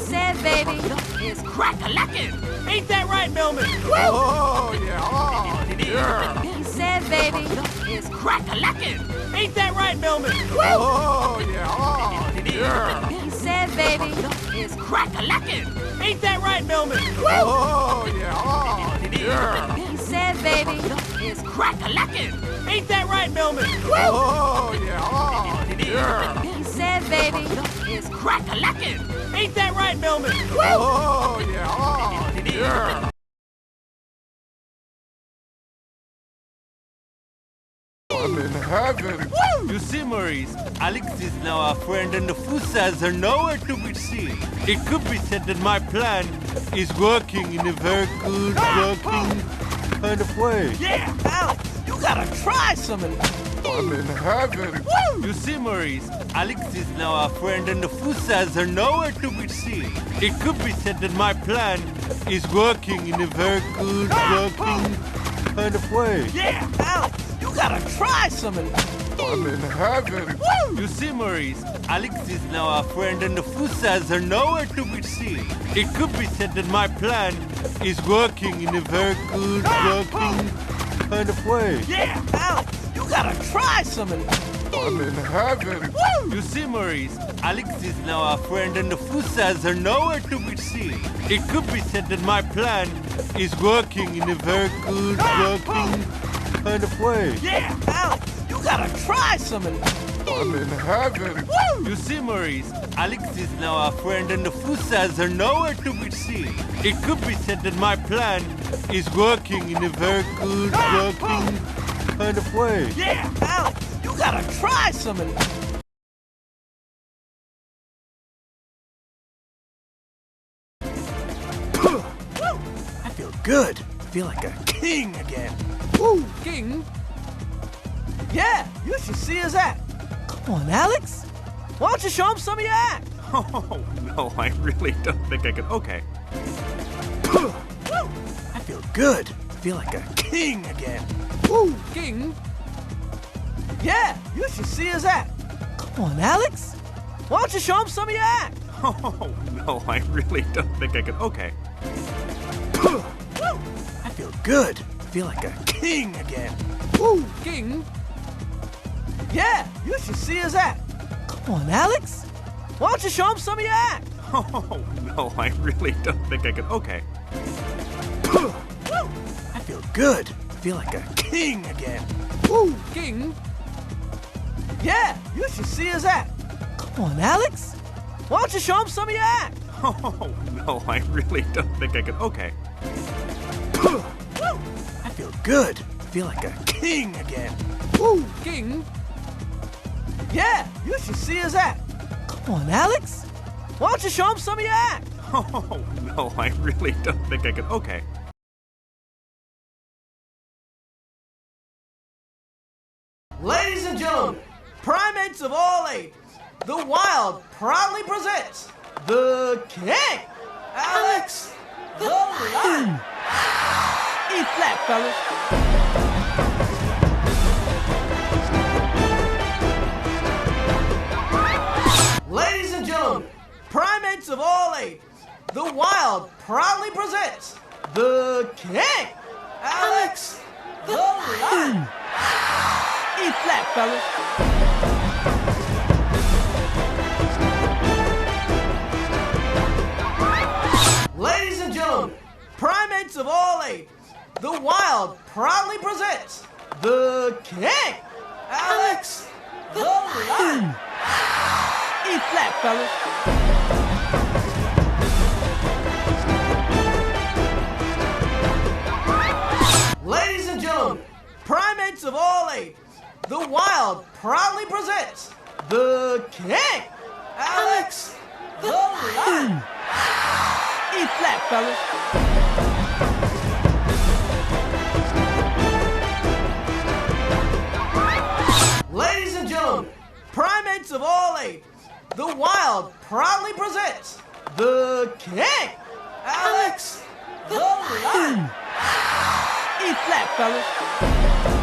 said, baby, is crack-a-lackin'. Ain't that right, Millman? Oh, yeah. Oh, yeah. he said, baby, Is crack-a-lackin'. Ain't that right, Millman? Oh, yeah. Oh, yeah. he said, baby, Is crack-a-lackin'. Ain't that right, Millman? Oh, yeah. Oh, yeah. he said, baby, Is crack-a-lackin'. Ain't that right, Millman? Oh, yeah. Oh, yeah. he said, baby, Is crack-a-lackin'. Ain't that right, Millman? Oh, yeah. Oh, yeah. I'm in heaven. You see, Maurice, Alex is now our friend and the Fusas are nowhere to be seen. It could be said that my plan is working in a very good working kind of way. Yeah, Alex, you gotta try some of this. I'm in heaven. You see, Maurice, Alex is now our friend and the Fusas are nowhere to be seen. It could be said that my plan is working in a very good working kind of way. Yeah, Alex, you gotta try some of this. I'm in heaven. You see, Maurice, Alex is now our friend and the Fusas are nowhere to be seen. It could be said that my plan is working in a very good working kind of way. Yeah, Alex, you gotta try some of this. I'm in heaven. You see, Maurice, Alex is now our friend and the Fusas are nowhere to be seen. It could be said that my plan is working in a very good working kind of way. Yeah, Alex, you gotta try some of this. I'm in heaven. You see, Maurice, Alex is now our friend and the Fusas are nowhere to be seen. It could be said that my plan is working in a very good working kind of way. Yeah, Alex, you gotta try some of this. I feel good. I feel like a king again. Woo! King? Yeah, you should see his act. Come on, Alex. Why don't you show him some of your act? Oh, no, I really don't think I can. Okay. I feel good. I feel like a king again. Woo! King? Yeah, you should see his act. Come on, Alex. Why don't you show him some of your act? Oh, no, I really don't think I can. Okay. I feel good. I feel like a king again. Woo! King? Yeah, you should see his act. Come on, Alex. Why don't you show him some of your act? Oh, no, I really don't think I can. Okay. I feel good. I feel like a king again. Woo! King? Yeah, you should see his act. Come on, Alex. Why don't you show him some of your act? Oh, no, I really don't think I can. Okay. I feel good. I feel like a king again. Woo! King? Yeah, you should see his act. Come on, Alex. Why don't you show him some of your act? Oh, no, I really don't think I can. Okay. Ladies and gentlemen, primates of all ages, the Wild proudly presents the King, Alex the Lion. E flat, fellas. Ladies and gentlemen, primates of all ages, the Wild proudly presents the King, Alex the Lion. E flat, fellas. Ladies and gentlemen, primates of all ages, the Wild proudly presents the King, Alex the Lion. E flat, fellas. Ladies and gentlemen, primates of all ages, the Wild proudly presents the King, Alex the Lion. E flat, fellas. Ladies and gentlemen, primates of all ages, the Wild proudly presents the King, Alex the Lion. E flat, fellas.